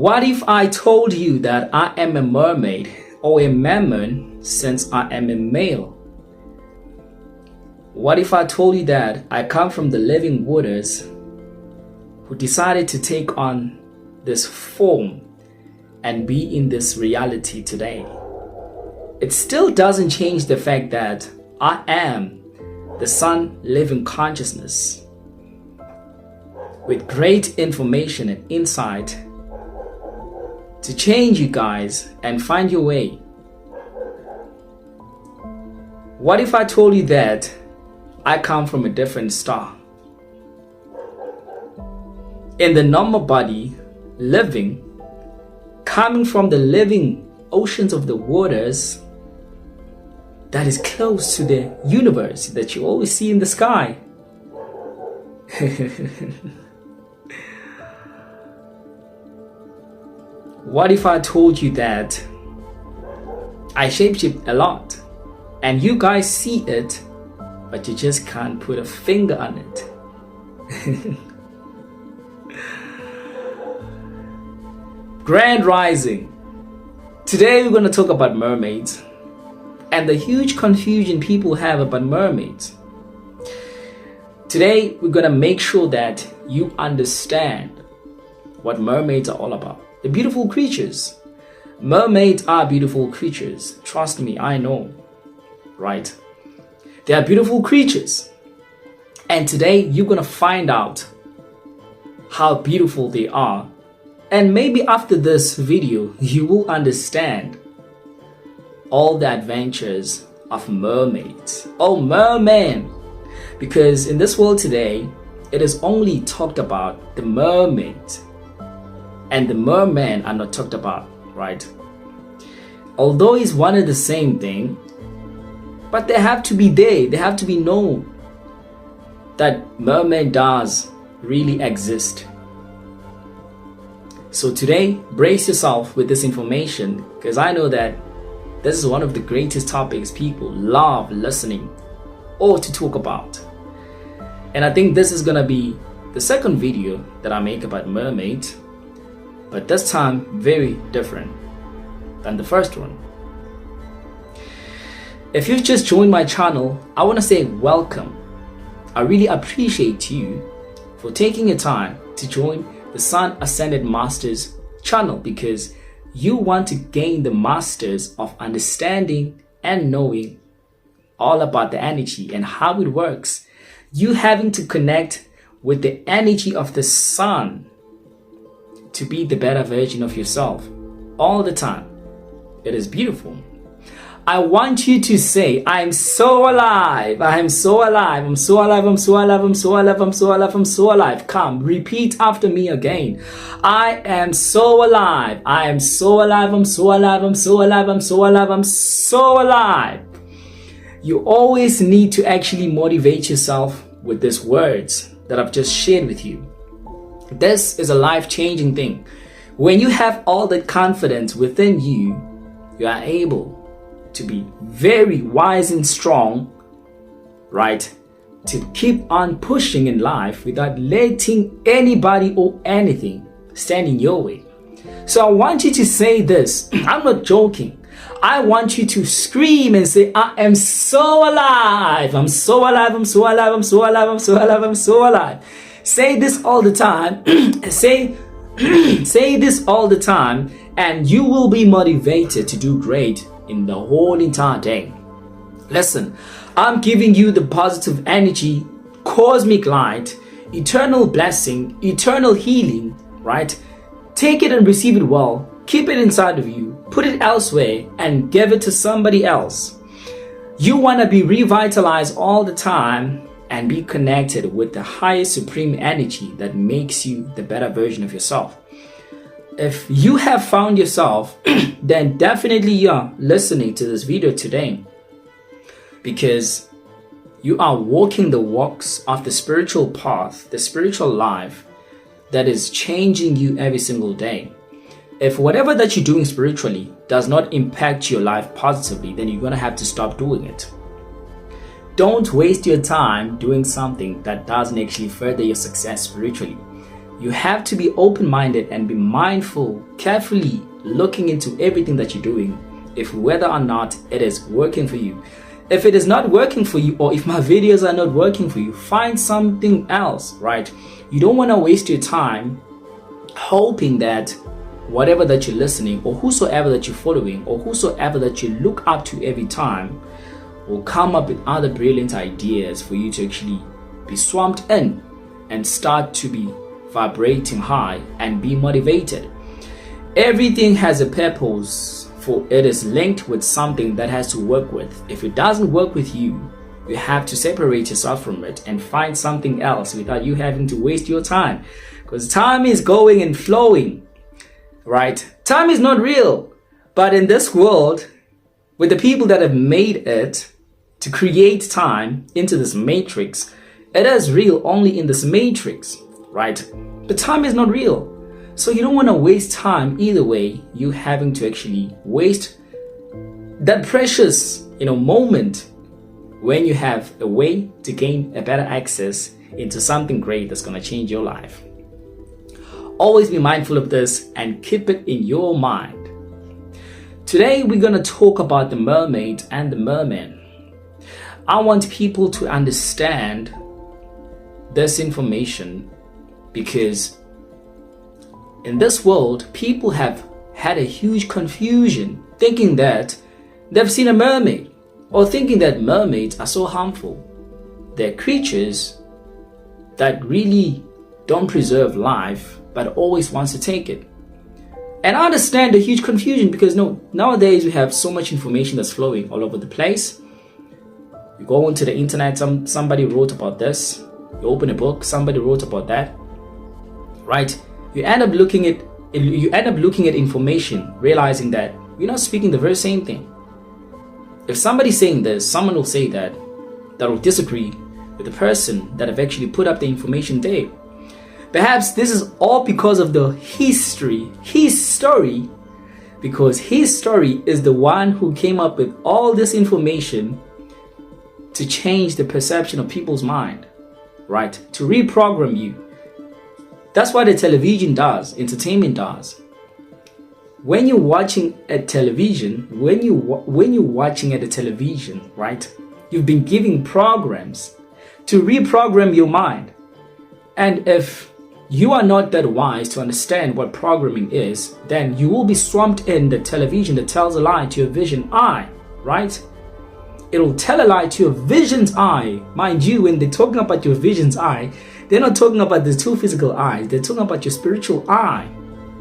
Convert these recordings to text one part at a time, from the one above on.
What if I told you that I am a mermaid or a merman since I am a male? What if I told you that I come from the living waters who decided to take on this form and be in this reality today? It still doesn't change the fact that I am the sun living consciousness with great information and insight to change you guys and find your way. What if I told you that I come from a different star? In the normal body, living, coming from the living oceans of the waters that is close to the universe that you always see in the sky. What if I told you that I shapeshift a lot and you guys see it, but you just can't put a finger on it? Grand Rising. Today we're going to talk about mermaids and the huge confusion people have about mermaids. Today we're going to make sure that you understand what mermaids are all about. They're beautiful creatures. Mermaids are beautiful creatures. Trust me, I know. Right? They are beautiful creatures. And today you're going to find out how beautiful they are. And maybe after this video, you will understand all the adventures of mermaids. Oh, merman! Because in this world today, it is only talked about the mermaids. And the merman are not talked about, right? Although it's one and the same thing, but they have to be there. They have to be known that mermaid does really exist. So today, brace yourself with this information, because I know that this is one of the greatest topics people love listening or to talk about. And I think this is gonna be the second video that I make about mermaids, but this time very different than the first one. If you've just joined my channel, I want to say welcome. I really appreciate you for taking your time to join the Sun Ascended Masters channel, because you want to gain the masters of understanding and knowing all about the energy and how it works. You having to connect with the energy of the sun to be the better version of yourself all the time. It is beautiful. I want you to say, I'm so alive. I am so alive. I'm so alive. I'm so alive. I'm so alive. I'm so alive. I'm so alive. Come, repeat after me again. I am so alive. I am so alive. I'm so alive. I'm so alive. I'm so alive. I'm so alive. You always need to actually motivate yourself with these words that I've just shared with you. This is a life-changing thing. When you have all the confidence within you, you are able to be very wise and strong, right? To keep on pushing in life without letting anybody or anything stand in your way. So I want you to say this. I'm not joking. I want you to scream and say, I am so alive. I'm so alive. I'm so alive. I'm so alive. I'm so alive. I'm so alive. Say this all the time. say this all the time, and you will be motivated to do great in the whole entire day. Listen, I'm giving you the positive energy, cosmic light, eternal blessing, eternal healing, right? Take it and receive it well. Keep it inside of you, put it elsewhere, and give it to somebody else. You want to be revitalized all the time and be connected with the highest supreme energy that makes you the better version of yourself. If you have found yourself, then definitely you're listening to this video today, because you are walking the walks of the spiritual path, the spiritual life that is changing you every single day. If whatever that you're doing spiritually does not impact your life positively, then you're going to have to stop doing it. Don't waste your time doing something that doesn't actually further your success spiritually. You have to be open-minded and be mindful, carefully looking into everything that you're doing, if whether or not it is working for you. If it is not working for you, or if my videos are not working for you, find something else, right? You don't want to waste your time hoping that whatever that you're listening, or whosoever that you're following, or whosoever that you look up to every time will come up with other brilliant ideas for you to actually be swamped in and start to be vibrating high and be motivated. Everything has a purpose, for it is linked with something that has to work with. If it doesn't work with you, you have to separate yourself from it and find something else without you having to waste your time, because time is going and flowing, right? Time is not real, but in this world, with the people that have made it to create time into this matrix, it is real only in this matrix, right? But time is not real. So you don't want to waste time either way. You having to actually waste that precious, moment when you have a way to gain a better access into something great that's going to change your life. Always be mindful of this and keep it in your mind. Today we're going to talk about the mermaid and the merman. I want people to understand this information, because in this world, people have had a huge confusion thinking that they've seen a mermaid, or thinking that mermaids are so harmful. They're creatures that really don't preserve life, but always wants to take it. And I understand the huge confusion, because nowadays we have so much information that's flowing all over the place. You go onto the internet, somebody wrote about this. You open a book, somebody wrote about that, right? You end up looking at information, realizing that you're not speaking the very same thing. If somebody's saying this, someone will say that will disagree with the person that have actually put up the information there. Perhaps this is all because of his story, because his story is the one who came up with all this information to change the perception of people's mind, right? To reprogram you. That's what the television does, entertainment does. When you're watching a television, when you're watching at a television, right? You've been giving programs to reprogram your mind. And if you are not that wise to understand what programming is, then you will be swamped in the television that tells a lie to your vision eye, right? It'll tell a lie to your vision's eye. Mind you, when they're talking about your vision's eye, they're not talking about the two physical eyes. They're talking about your spiritual eye,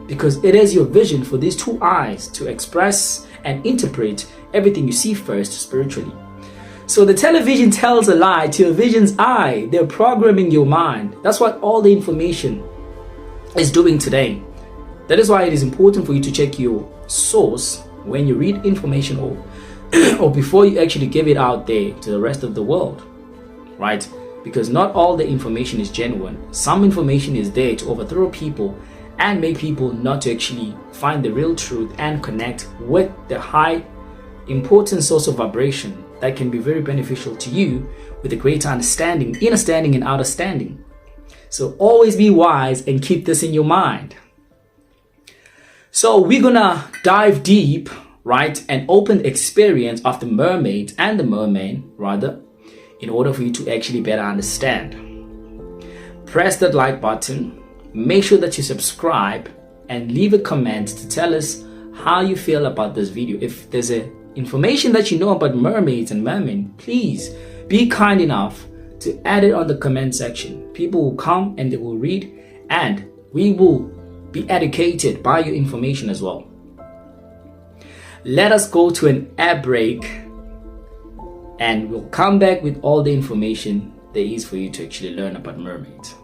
because it is your vision for these two eyes to express and interpret everything you see first spiritually. So the television tells a lie to your vision's eye. They're programming your mind. That's what all the information is doing today. That is why it is important for you to check your source when you read information, or before you actually give it out there to the rest of the world, right? Because not all the information is genuine. Some information is there to overthrow people and make people not to actually find the real truth and connect with the high important source of vibration that can be very beneficial to you, with a greater understanding, inner standing and outer standing. So always be wise and keep this in your mind. So we're gonna dive deep, right, and open the experience of the mermaid and the merman, rather, in order for you to actually better understand. Press that like button, make sure that you subscribe, and leave a comment to tell us how you feel about this video. If there's information that you know about mermaids and mermen, please be kind enough to add it on the comment section. People will come and they will read, and we will be educated by your information as well. Let us go to an ad break, and we'll come back with all the information there is for you to actually learn about mermaids.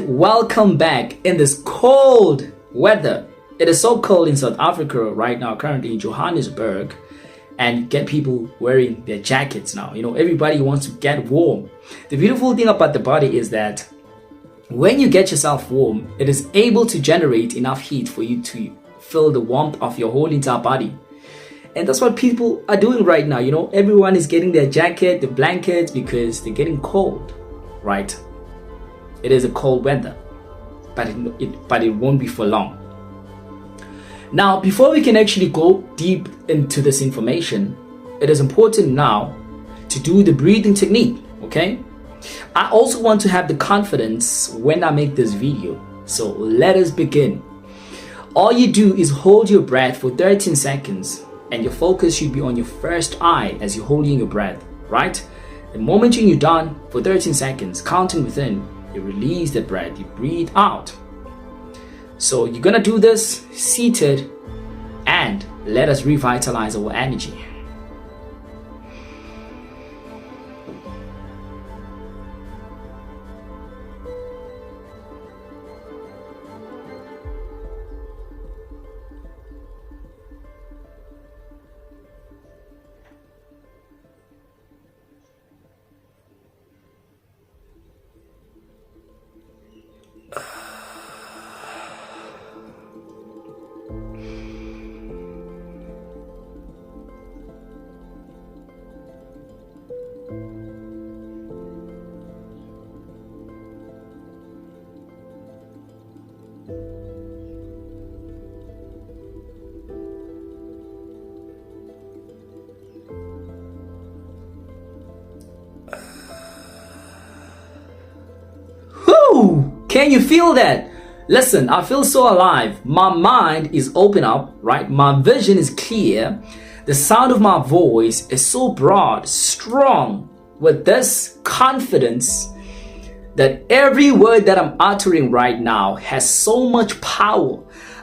welcome back in this cold weather. It is so cold in South Africa right now, currently in Johannesburg, and get people wearing their jackets now. Everybody wants to get warm. The beautiful thing about the body is that when you get yourself warm, it is able to generate enough heat for you to feel the warmth of your whole entire body. And that's what people are doing right now. Everyone is getting their jacket, the blankets, because they're getting cold, right? It is a cold weather, but it won't be for long. Now, before we can actually go deep into this information, it is important now to do the breathing technique, okay? I also want to have the confidence when I make this video. So let us begin. All you do is hold your breath for 13 seconds and your focus should be on your first eye as you're holding your breath, right? The moment you're done for 13 seconds, counting within, you release the breath, you breathe out. So you're gonna do this seated and let us revitalize our energy. Can you feel that? Listen, I feel so alive. My mind is open up, right? My vision is clear. The sound of my voice is so broad, strong, with this confidence that every word that I'm uttering right now has so much power.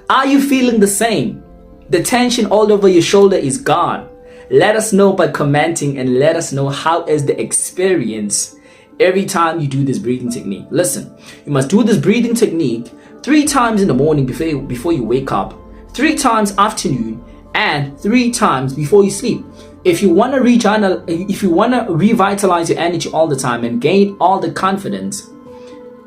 Are you feeling the same? The tension all over your shoulder is gone. Let us know by commenting and let us know how is the experience every time you do this breathing technique. Listen, you must do this breathing technique 3 times in the morning before you wake up, 3 times afternoon, and 3 times before you sleep. If you want to revitalize your energy all the time and gain all the confidence,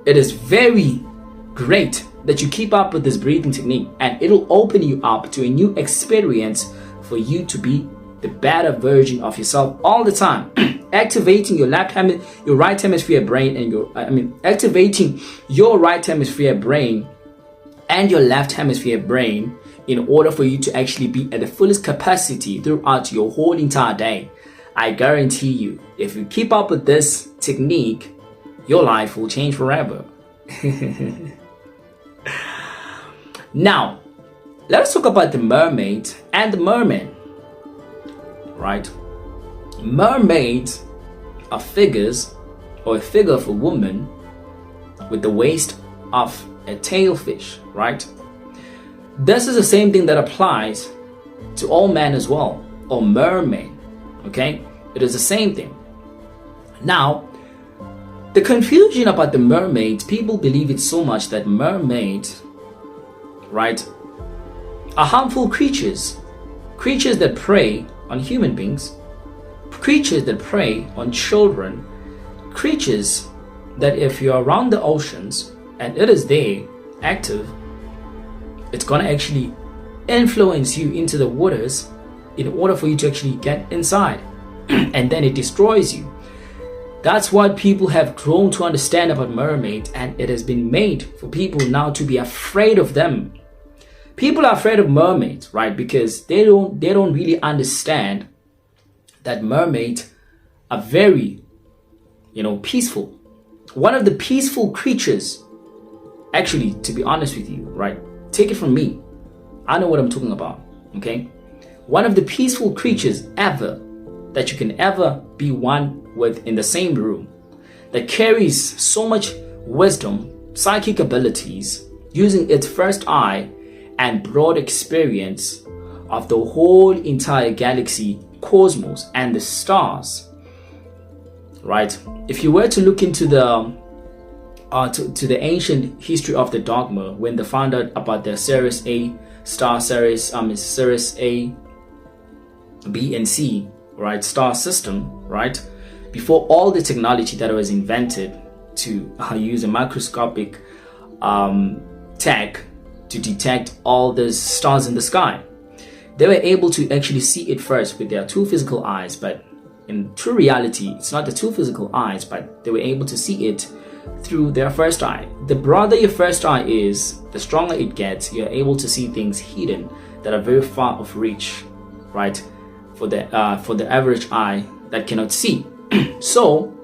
it is very great that you keep up with this breathing technique, and it'll open you up to a new experience for you to be the better version of yourself all the time. Activating your right hemisphere brain and activating your right hemisphere brain and your left hemisphere brain in order for you to actually be at the fullest capacity throughout your whole entire day. I guarantee you, if you keep up with this technique, your life will change forever. Now, let's talk about the mermaid and the merman, right? Mermaids are figures, or a figure of a woman with the waist of a tailfish, right? This is the same thing that applies to all men as well, or mermaid, okay? It is the same thing. Now, the confusion about the mermaids, people believe it so much that mermaids, right, are harmful creatures that prey on human beings, creatures that prey on children, creatures that if you're around the oceans and it is there active, it's going to actually influence you into the waters in order for you to actually get inside and then it destroys you. That's what people have grown to understand about mermaids, and it has been made for people now to be afraid of them. People are afraid of mermaids, right? Because they don't really understand that mermaids are very, peaceful. One of the peaceful creatures, actually, to be honest with you, right? Take it from me. I know what I'm talking about, okay? One of the peaceful creatures ever that you can ever be one with in the same room, that carries so much wisdom, psychic abilities, using its first eye and broad experience of the whole entire galaxy, cosmos, and the stars, right? If you were to look into the to the ancient history of the dogma, when they found out about the Sirius A star series, Sirius A, B, and C, right, star system, right? Before all the technology that was invented to use a microscopic tech to detect all the stars in the sky, they were able to actually see it first with their two physical eyes. But in true reality, it's not the two physical eyes, but they were able to see it through their first eye. The broader your first eye is, the stronger it gets. You're able to see things hidden that are very far of reach, right? For the average eye that cannot see. So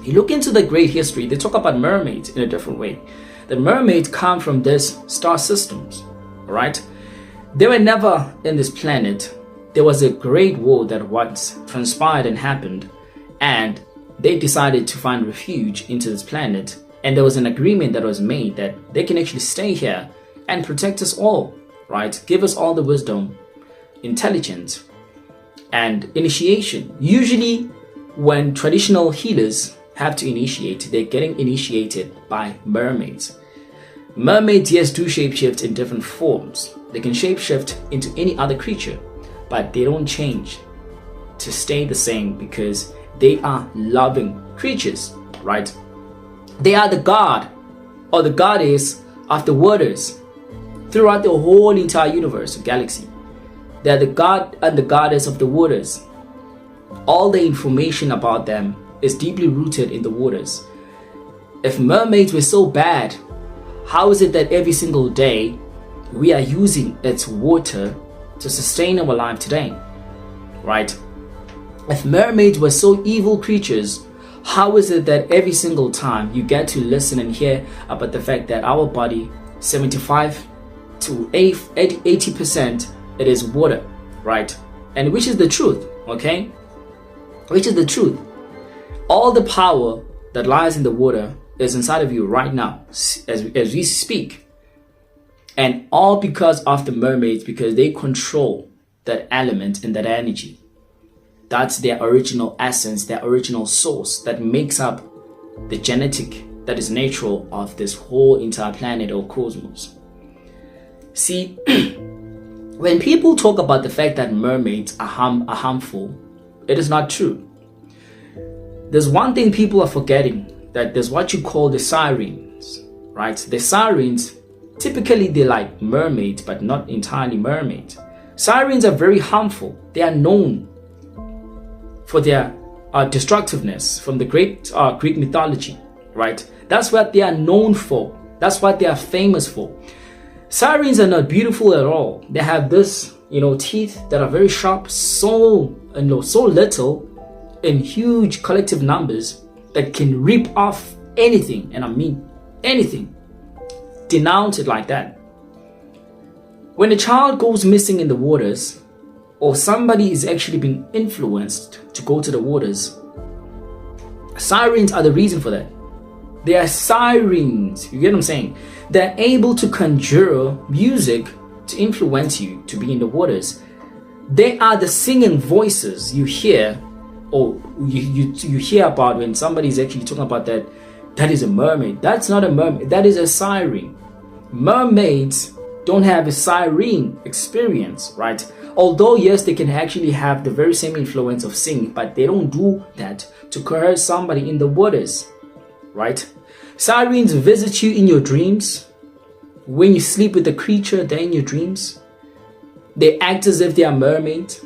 you look into the great history, they talk about mermaids in a different way. The mermaids come from these star systems, right? They were never in this planet. There was a great war that once transpired and happened, and they decided to find refuge into this planet, and there was an agreement that was made that they can actually stay here and protect us all, right? Give us all the wisdom, intelligence, and initiation. Usually when traditional healers have to initiate, they're getting initiated by mermaids. Mermaids, yes, do shapeshift in different forms. They can shapeshift into any other creature, but they don't change to stay the same because they are loving creatures, right? They are the god or the goddess of the waters throughout the whole entire universe or galaxy. They are the god and the goddess of the waters. All the information about them is deeply rooted in the waters. If mermaids were so bad, how is it that every single day we are using its water to sustain our life today, right? If mermaids were so evil creatures, how is it that every single time you get to listen and hear about the fact that our body, 75 to 80%, it is water, right? And which is the truth, okay? Which is the truth. All the power that lies in the water is inside of you right now as we speak. And all because of the mermaids, because they control that element and that energy. That's their original essence, their original source that makes up the genetic that is natural of this whole entire planet or cosmos. See, when people talk about the fact that mermaids are harmful, it is not true. There's one thing people are forgetting, that there's what you call the sirens, right? The sirens, typically they're like mermaids, but not entirely mermaids. Sirens are very harmful. They are known for their destructiveness from the great Greek mythology, right? That's what they are known for. That's what they are famous for. Sirens are not beautiful at all. They have this, teeth that are very sharp, so little in huge collective numbers that can rip off anything, and I mean anything. Denounce it like that. When a child goes missing in the waters, or somebody is actually being influenced to go to the waters, sirens are the reason for that. They are sirens, you get what I'm saying? They're able to conjure music to influence you to be in the waters. They are the singing voices you hear, or you hear about when somebody is actually talking about that is a mermaid. That's not a mermaid, that is a siren. Mermaids don't have a siren experience, right? Although yes, they can actually have the very same influence of singing, but they don't do that to coerce somebody in the waters, right? Sirens visit you in your dreams. When you sleep with the creature, they're in your dreams. They act as if they are mermaids.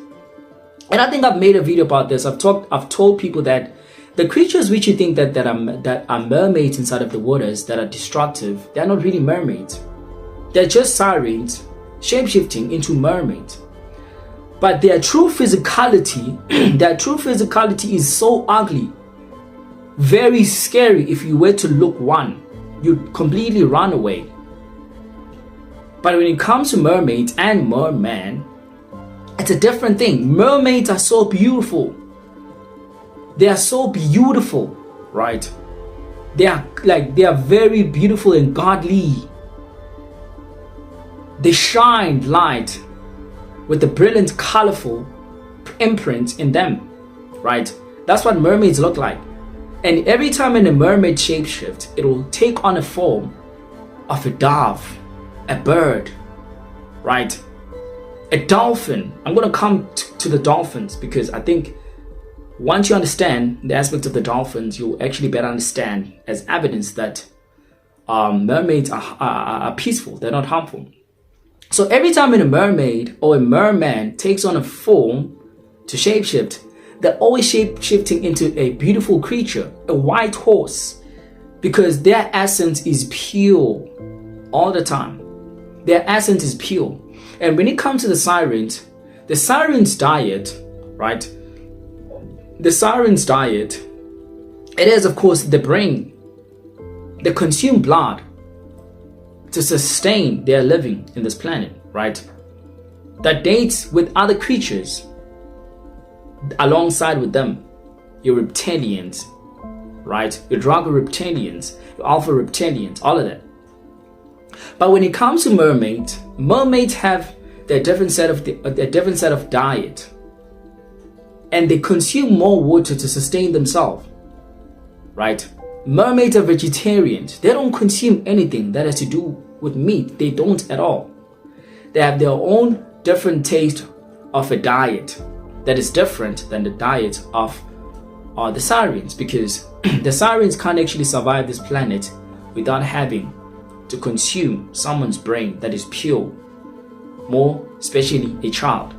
And I think I've made a video about this. I've told people that the creatures which you think that are mermaids inside of the waters, that are destructive, they're not really mermaids. They're just sirens shapeshifting into mermaids. But their true physicality, is so ugly, very scary. If you were to look one, you'd completely run away. But when it comes to mermaids and merman, it's a different thing. Mermaids are so beautiful. They are so beautiful, right? They are very beautiful and godly. They shine light with the brilliant, colorful imprint in them, right? That's what mermaids look like. And every time when a mermaid shapeshift, it will take on a form of a dove, a bird, right? A dolphin. I'm going to come to the dolphins because I think once you understand the aspect of the dolphins, you'll actually better understand as evidence that mermaids are peaceful, they're not harmful. So every time when a mermaid or a merman takes on a form to shapeshift, they're always shapeshifting into a beautiful creature, a white horse, because their essence is pure all the time. Their essence is pure. And when it comes to the sirens' diet, right? The sirens' diet, it is of course the brain. They consume blood to sustain their living in this planet, right? That dates with other creatures alongside with them. Your reptilians, right? Your Drago reptilians, your Alpha reptilians, all of that. But when it comes to mermaids have their different set of diet, and they consume more water to sustain themselves, right? Mermaids are vegetarians. They don't consume anything that has to do with meat. They don't at all. They have their own different taste of a diet that is different than the diet of the Sirens, because the Sirens can't actually survive this planet without having to consume someone's brain that is pure, more especially a child.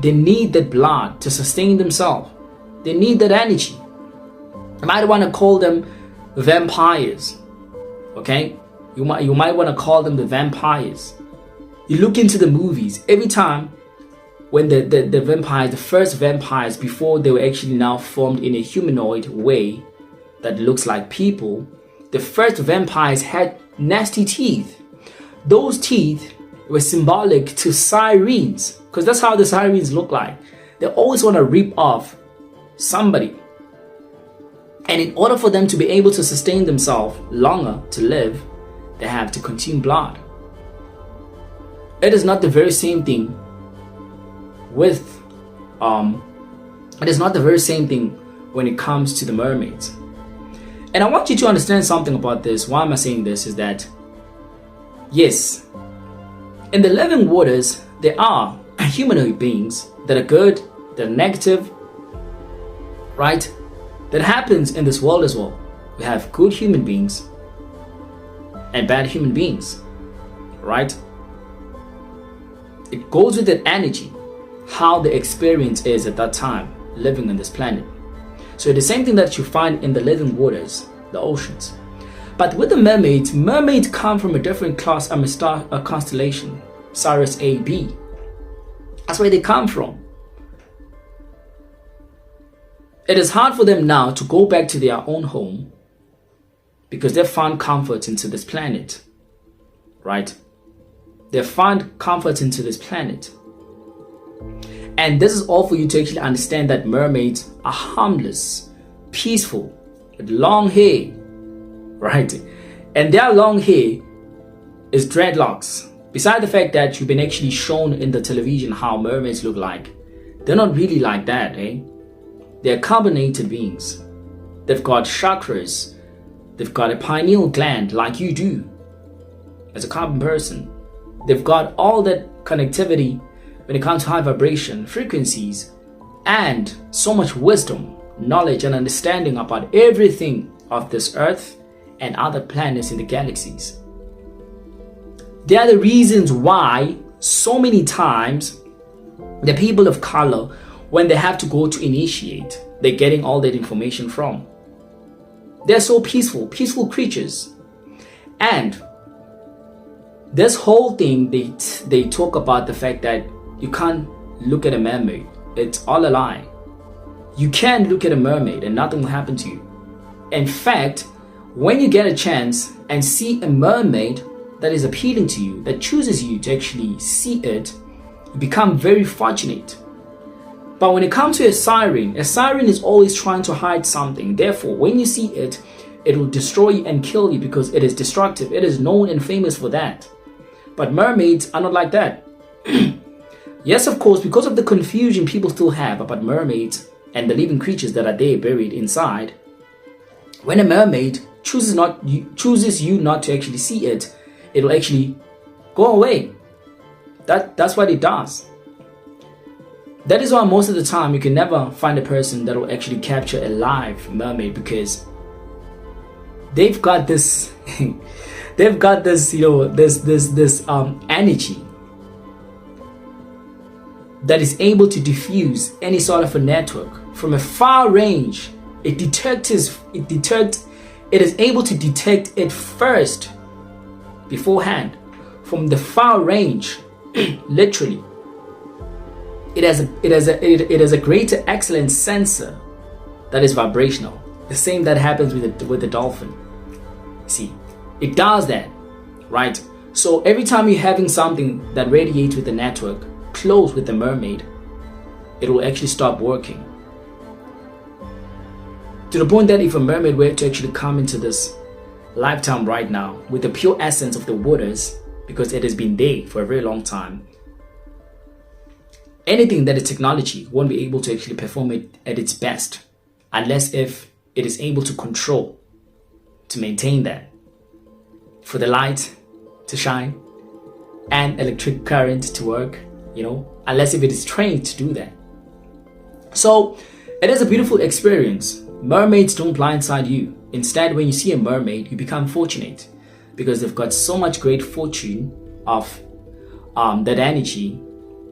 They need that blood to sustain themselves. They need that energy. You might want to call them vampires, okay? You might want to call them the vampires. You look into the movies, every time when the vampires, the first vampires, before they were actually now formed in a humanoid way that looks like people, the first vampires had nasty teeth. Those teeth were symbolic to sirens, because that's how the sirens look like. They always want to rip off somebody. And in order for them to be able to sustain themselves longer to live, they have to consume blood. It is not the very same thing with it is not the very same thing when it comes to the mermaids. And I want you to understand something about this. Why am I saying this? Is that yes, in the living waters there are humanoid beings that are good, that are negative, right? That happens in this world as well. We have good human beings and bad human beings, right? It goes with that energy, how the experience is at that time living on this planet. So the same thing that you find in the living waters, the oceans. But with the mermaids come from a different class, a constellation, Sirius A, B. That's where they come from. It is hard for them now to go back to their own home because they've found comfort into this planet, right? They've found comfort into this planet. And this is all for you to actually understand that mermaids are harmless, peaceful, with long hair, right? And their long hair is dreadlocks. Besides the fact that you've been actually shown in the television how mermaids look like, they're not really like that, eh? They're carbonated beings. They've got chakras. They've got a pineal gland like you do as a carbon person. They've got all that connectivity when it comes to high vibration, frequencies, and so much wisdom, knowledge, and understanding about everything of this earth and other planets in the galaxies. They are the reasons why so many times the people of color, when they have to go to initiate, they're getting all that information from. They're so peaceful creatures. And this whole thing, they talk about the fact that you can't look at a mermaid. It's all a lie. You can look at a mermaid and nothing will happen to you. In fact, when you get a chance and see a mermaid that is appealing to you, that chooses you to actually see it, you become very fortunate. But when it comes to a siren is always trying to hide something. Therefore, when you see it, it will destroy you and kill you because it is destructive. It is known and famous for that. But mermaids are not like that. Yes, of course, because of the confusion people still have about mermaids and the living creatures that are there buried inside, When a mermaid chooses you not to actually see it, it'll actually go away. That's what it does. That is why most of the time you can never find a person that will actually capture a live mermaid, because they've got this they've got this, this energy that is able to diffuse any sort of a network from a far range. It is able to detect it first, beforehand, from the far range. Literally, it has a greater excellent sensor that is vibrational. The same that happens with the dolphin. See, it does that, right? So every time you're having something that radiates with the network close with the mermaid, it will actually stop working. To the point that if a mermaid were to actually come into this lifetime right now with the pure essence of the waters, because it has been there for a very long time, anything that is technology won't be able to actually perform it at its best, unless if it is able to control, to maintain that, for the light to shine and electric current to work, unless if it is trained to do that. So it is a beautiful experience. Mermaids don't blindside you. Instead, when you see a mermaid, you become fortunate, because they've got so much great fortune of that energy,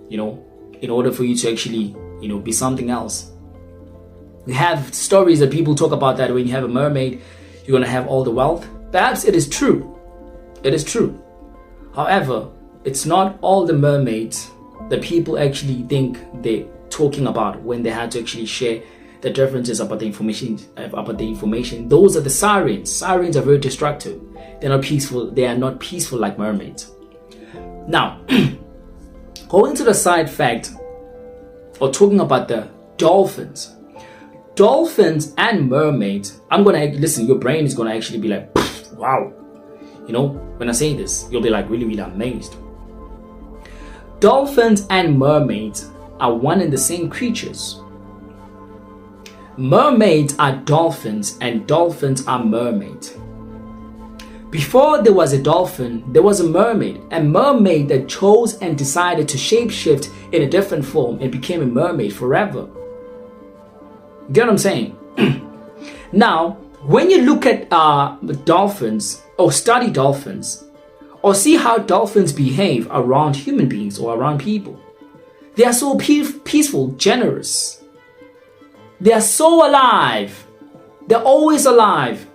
in order for you to actually, be something else. We have stories that people talk about that when you have a mermaid, you're going to have all the wealth. Perhaps it is true. It is true. However, it's not all the mermaids that people actually think they're talking about when they had to actually share the differences about the information. Those are the sirens. Sirens are very destructive. They're not peaceful. They are not peaceful like mermaids. Now, going to the side fact, or talking about the dolphins. Dolphins and mermaids, listen, your brain is gonna actually be like, wow. When I say this, you'll be like really, really amazed. Dolphins and mermaids are one and the same creatures. Mermaids are dolphins and dolphins are mermaids. Before there was a dolphin, there was a mermaid that chose and decided to shapeshift in a different form and became a mermaid forever. Get what I'm saying? Now, when you look at dolphins, or study dolphins, or see how dolphins behave around human beings or around people, they are so peaceful, generous. They are so alive. They're always alive,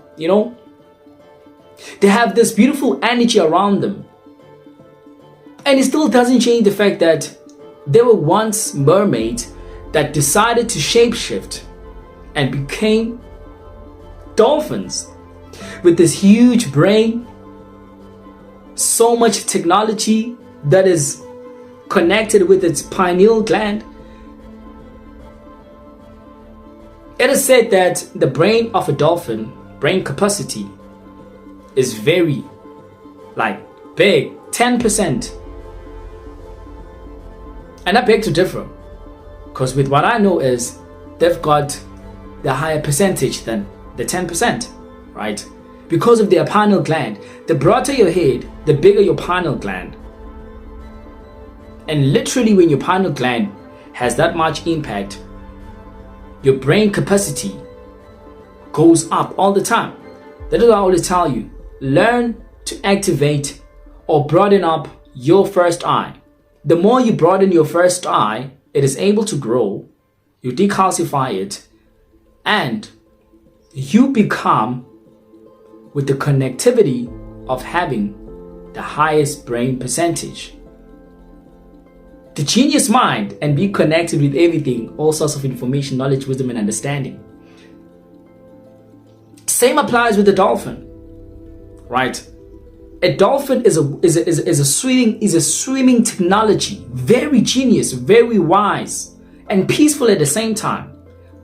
They have this beautiful energy around them. And it still doesn't change the fact that there were once mermaids that decided to shapeshift and became dolphins with this huge brain, so much technology that is connected with its pineal gland. It is said that the brain of a dolphin, brain capacity, is very big, 10%. And I beg to differ, because with what I know is they've got the higher percentage than the 10%, right? Because of their pineal gland. The broader your head, the bigger your pineal gland. And literally when your pineal gland has that much impact, your brain capacity goes up all the time. That is why I always tell you, learn to activate or broaden up your first eye. The more you broaden your first eye, it is able to grow, you decalcify it, and you become with the connectivity of having the highest brain percentage. The genius mind, and be connected with everything, all sorts of information, knowledge, wisdom, and understanding. Same applies with the dolphin, right? A dolphin is a swimming technology, very genius, very wise, and peaceful at the same time.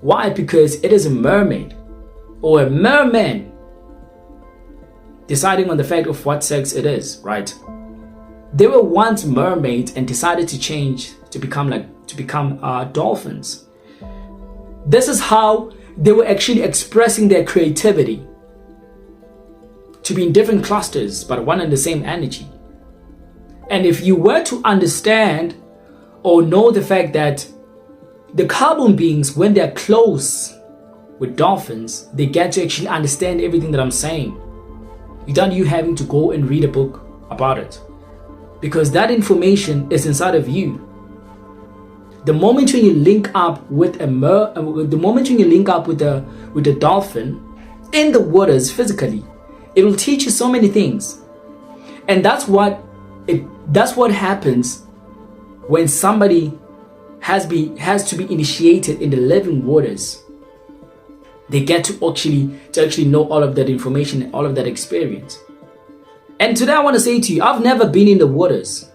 Why? Because it is a mermaid or a merman deciding on the fact of what sex it is, right? They were once mermaids and decided to change to become dolphins. This is how they were actually expressing their creativity to be in different clusters, but one and the same energy. And if you were to understand or know the fact that the carbon beings, when they're close with dolphins, they get to actually understand everything that I'm saying, without you having to go and read a book about it, because that information is inside of you. The moment when you link up with the moment when you link up with the dolphin in the waters physically, it will teach you so many things. And that's what happens when somebody has to be initiated in the living waters. They get to actually know all of that information and all of that experience. And today I want to say to you, I've never been in the waters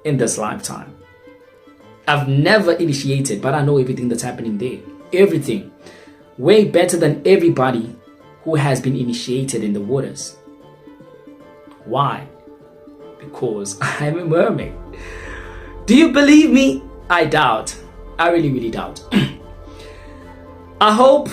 in this lifetime. I've never initiated, but I know everything that's happening there. Everything. Way better than everybody who has been initiated in the waters. Why? Because I'm a mermaid. Do you believe me? I doubt. I really, really doubt. I hope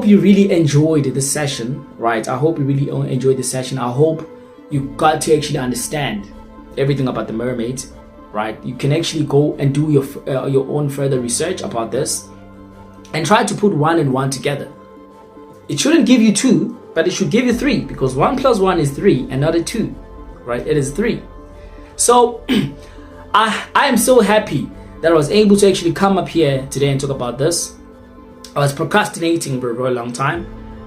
you really enjoyed this session, right? I hope you really enjoyed this session. I hope you got to actually understand everything about the mermaids, right? You can actually go and do your own further research about this and try to put one and one together. It shouldn't give you 2, but it should give you 3, because 1 + 1 is 3 and not a 2, right? It is 3. So I am so happy that I was able to actually come up here today and talk about this. I was procrastinating for a very long time,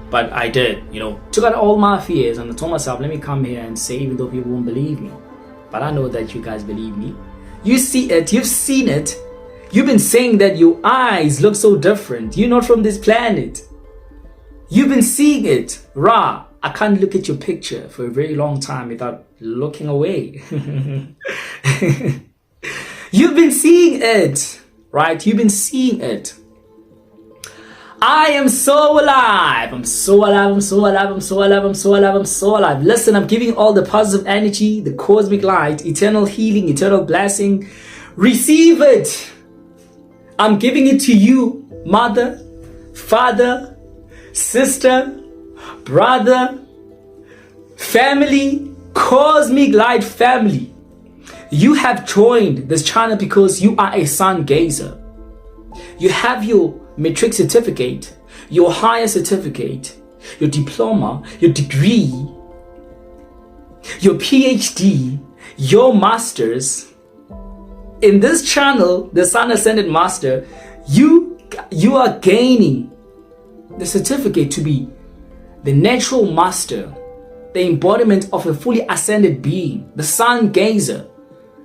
but I did, took out all my fears, and I told myself, let me come here and say, even though people won't believe me. But I know that you guys believe me. You see it, you've seen it. You've been saying that your eyes look so different. You're not from this planet. You've been seeing it. Ra, I can't look at your picture for a very long time without looking away. You've been seeing it, right? You've been seeing it. I am so alive. I'm so alive. I'm so alive. I'm so alive. I'm so alive. I'm so alive. Listen, I'm giving all the positive energy, the cosmic light, eternal healing, eternal blessing. Receive it. I'm giving it to you, mother, father, sister, brother, family, cosmic light family. You have joined this channel because you are a sun gazer. You have your matric certificate, your higher certificate, your diploma, your degree, your PhD, your masters. In this channel, the Sun Ascended Master, you are gaining the certificate to be the natural master, the embodiment of a fully ascended being, the sun gazer,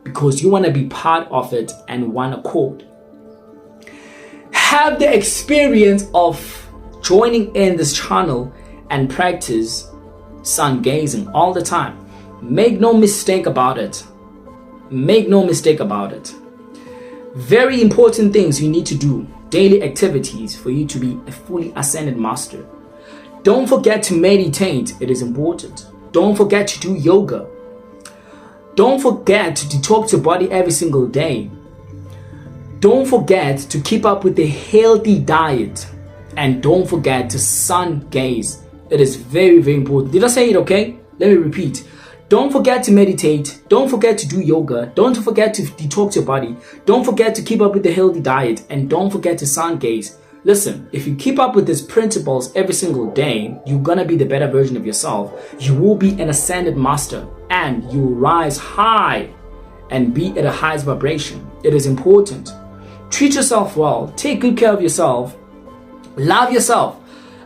because you want to be part of it and one accord. Have the experience of joining in this channel and practice sun gazing all the time. Make no mistake about it. Make no mistake about it. Very important things you need to do. Daily activities for you to be a fully ascended master. Don't forget to meditate. It is important. Don't forget to do yoga. Don't forget to detox your body every single day. Don't forget to keep up with a healthy diet. And don't forget to sun gaze. It is very, very important. Did I say it okay? Let me repeat. Don't forget to meditate. Don't forget to do yoga. Don't forget to detox your body. Don't forget to keep up with a healthy diet. And don't forget to sun gaze. Listen, if you keep up with these principles every single day, you're gonna be the better version of yourself. You will be an ascended master and you will rise high and be at a highest vibration. It is important. Treat yourself well. Take good care of yourself. Love yourself.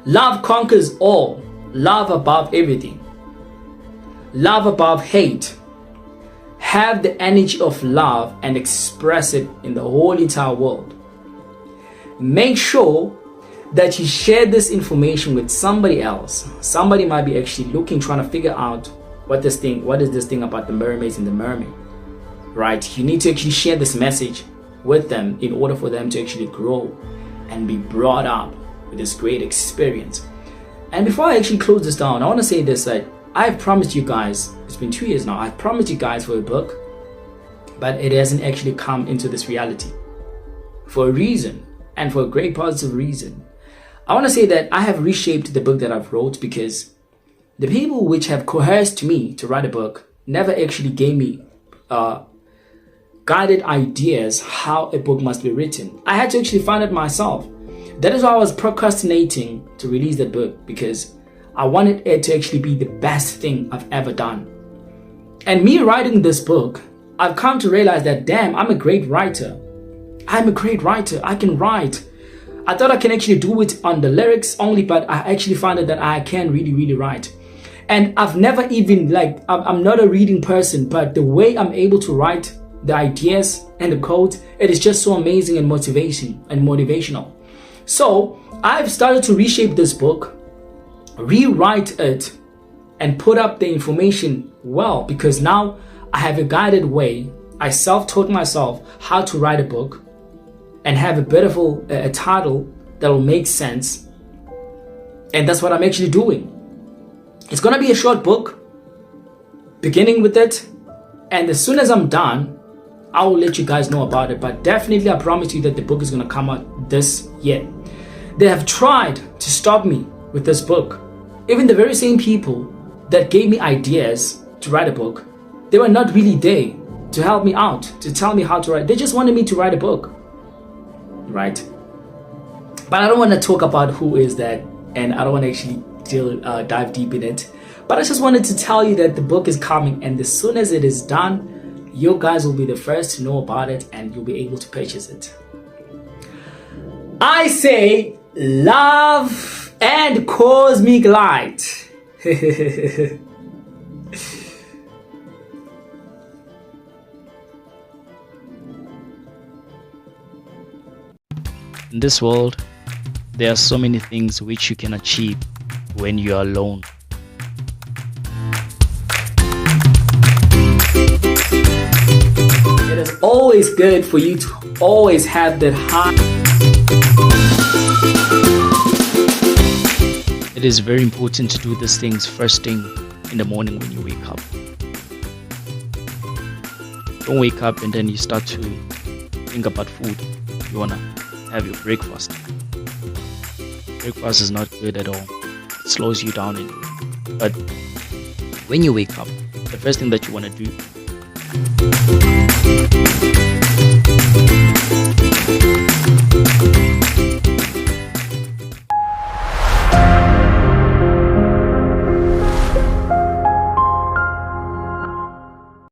Love conquers all. Love above everything. Love above hate. Have the energy of love and express it in the whole entire world. Make sure that you share this information with somebody else. Somebody might be actually trying to figure out what is this thing about the mermaids and the mermaid, right? You need to actually share this message with them in order for them to actually grow and be brought up with this great experience. And before I actually close this down, I want to say this, that I've promised you guys, it's been 2 years now, I've promised you guys for a book, but it hasn't actually come into this reality for a reason. and for a great positive reason. I want to say that I have reshaped the book that I've wrote because the people which have coerced me to write a book never actually gave me guided ideas how a book must be written. I had to actually find it myself. That is why I was procrastinating to release the book, because I wanted it to actually be the best thing I've ever done. And me writing this book, I've come to realize that, damn, I'm a great writer. I'm a great writer. I can write. I thought I can actually do it on the lyrics only, but I actually found out that I can really, really write. And I've never even, I'm not a reading person, but the way I'm able to write the ideas and the code, it is just so amazing and motivational. So I've started to reshape this book, rewrite it, and put up the information well, because now I have a guided way. I self-taught myself how to write a book and have a beautiful title that will make sense. And that's what I'm actually doing. It's gonna be a short book, beginning with it, and as soon as I'm done, I will let you guys know about it. But definitely I promise you that the book is gonna come out this year. They have tried to stop me with this book. Even the very same people that gave me ideas to write a book, they were not really there to help me out, to tell me how to write. They just wanted me to write a book, right? But I don't want to talk about who is that, and I don't want to actually dive deep in it. But I just wanted to tell you that the book is coming, and as soon as it is done, you guys will be the first to know about it, and you'll be able to purchase it. I say love and cosmic light. In this world, there are so many things which you can achieve when you are alone. It is always good for you to always have that high. It is very important to do these things first thing in the morning when you wake up. Don't wake up and then you start to think about food. You wanna have your breakfast. Breakfast is not good at all. It slows you down anyway. But when you wake up, the first thing that you want to do